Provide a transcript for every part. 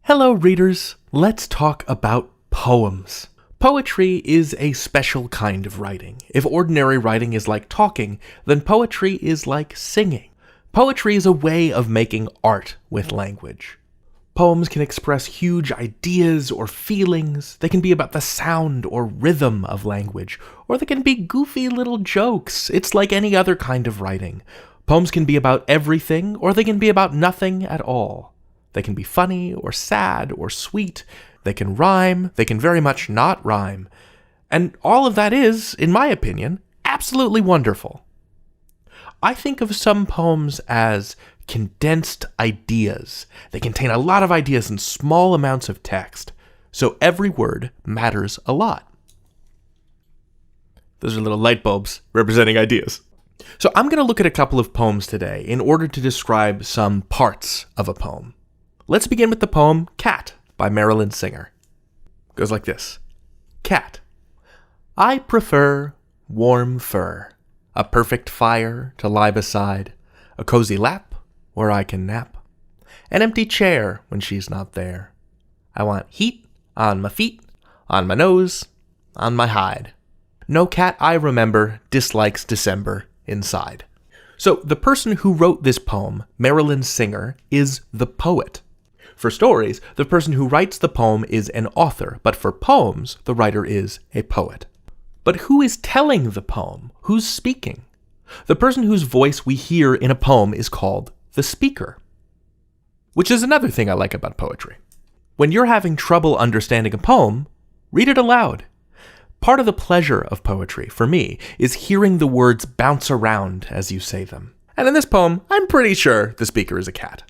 Hello readers, let's talk about poems. Poetry is a special kind of writing. If ordinary writing is like talking, then poetry is like singing. Poetry is a way of making art with language. Poems can express huge ideas or feelings. They can be about the sound or rhythm of language, or they can be goofy little jokes. It's like any other kind of writing. Poems can be about everything, or they can be about nothing at all. They can be funny, or sad, or sweet. They can rhyme. They can very much not rhyme. And all of that is, in my opinion, absolutely wonderful. I think of some poems as condensed ideas. They contain a lot of ideas in small amounts of text, so every word matters a lot. Those are little light bulbs representing ideas. So I'm going to look at a couple of poems today in order to describe some parts of a poem. Let's begin with the poem Cat by Marilyn Singer. It goes like this. Cat. I prefer warm fur, a perfect fire to lie beside, a cozy lap where I can nap, an empty chair when she's not there. I want heat on my feet, on my nose, on my hide. No cat I remember dislikes December inside. So the person who wrote this poem, Marilyn Singer, is the poet. For stories, the person who writes the poem is an author, but for poems, the writer is a poet. But who is telling the poem? Who's speaking? The person whose voice we hear in a poem is called the speaker. Which is another thing I like about poetry. When you're having trouble understanding a poem, read it aloud. Part of the pleasure of poetry, for me, is hearing the words bounce around as you say them. And in this poem, I'm pretty sure the speaker is a cat.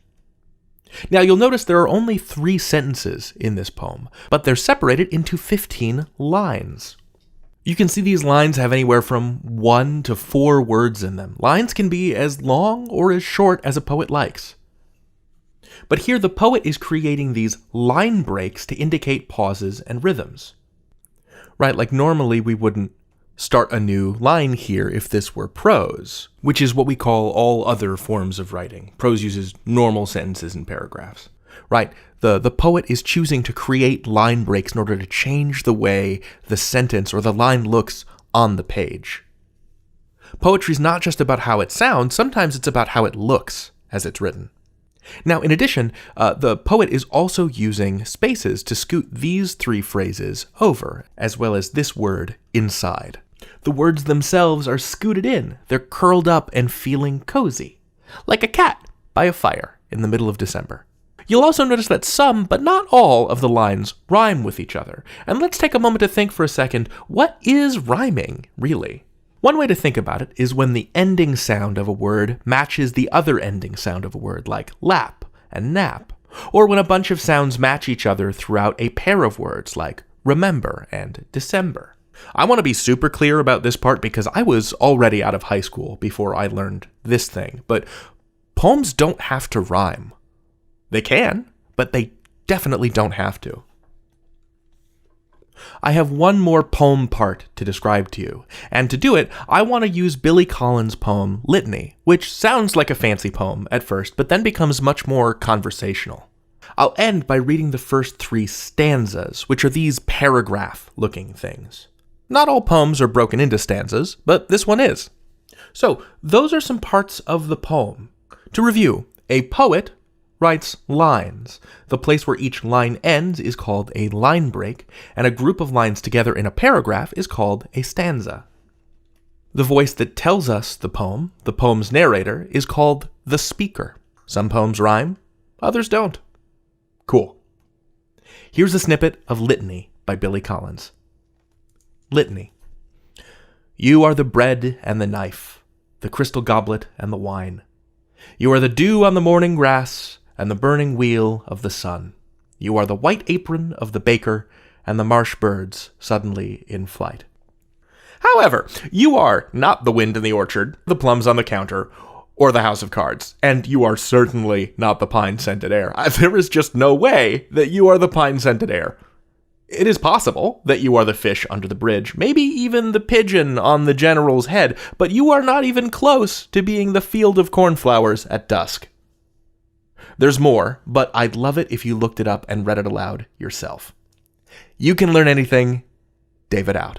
Now you'll notice there are only 3 sentences in this poem, but they're separated into 15 lines. You can see these lines have anywhere from 1 to 4 words in them. Lines can be as long or as short as a poet likes. But here the poet is creating these line breaks to indicate pauses and rhythms. Right, like normally we wouldn't start a new line here if this were prose, which is what we call all other forms of writing. Prose uses normal sentences and paragraphs. Right, the poet is choosing to create line breaks in order to change the way the sentence or the line looks on the page. Poetry is not just about how it sounds, sometimes it's about how it looks as it's written. Now, in addition, the poet is also using spaces to scoot these 3 phrases over, as well as this word, inside. The words themselves are scooted in. They're curled up and feeling cozy, like a cat by a fire in the middle of December. You'll also notice that some, but not all, of the lines rhyme with each other. And let's take a moment to think for a second, what is rhyming, really? One way to think about it is when the ending sound of a word matches the other ending sound of a word, like lap and nap, or when a bunch of sounds match each other throughout a pair of words, like remember and December. I want to be super clear about this part because I was already out of high school before I learned this thing, but poems don't have to rhyme. They can, but they definitely don't have to. I have one more poem part to describe to you, and to do it, I want to use Billy Collins' poem Litany, which sounds like a fancy poem at first, but then becomes much more conversational. I'll end by reading the first 3 stanzas, which are these paragraph-looking things. Not all poems are broken into stanzas, but this one is. So, those are some parts of the poem. To review, a poet writes lines. The place where each line ends is called a line break, and a group of lines together in a paragraph is called a stanza. The voice that tells us the poem's narrator, is called the speaker. Some poems rhyme, others don't. Cool. Here's a snippet of Litany by Billy Collins. Litany. You are the bread and the knife, the crystal goblet and the wine. You are the dew on the morning grass and the burning wheel of the sun. You are the white apron of the baker and the marsh birds suddenly in flight. However, you are not the wind in the orchard, the plums on the counter, or the house of cards, and you are certainly not the pine-scented air. There is just no way that you are the pine-scented air. It is possible that you are the fish under the bridge, maybe even the pigeon on the general's head, but you are not even close to being the field of cornflowers at dusk. There's more, but I'd love it if you looked it up and read it aloud yourself. You can learn anything. David out.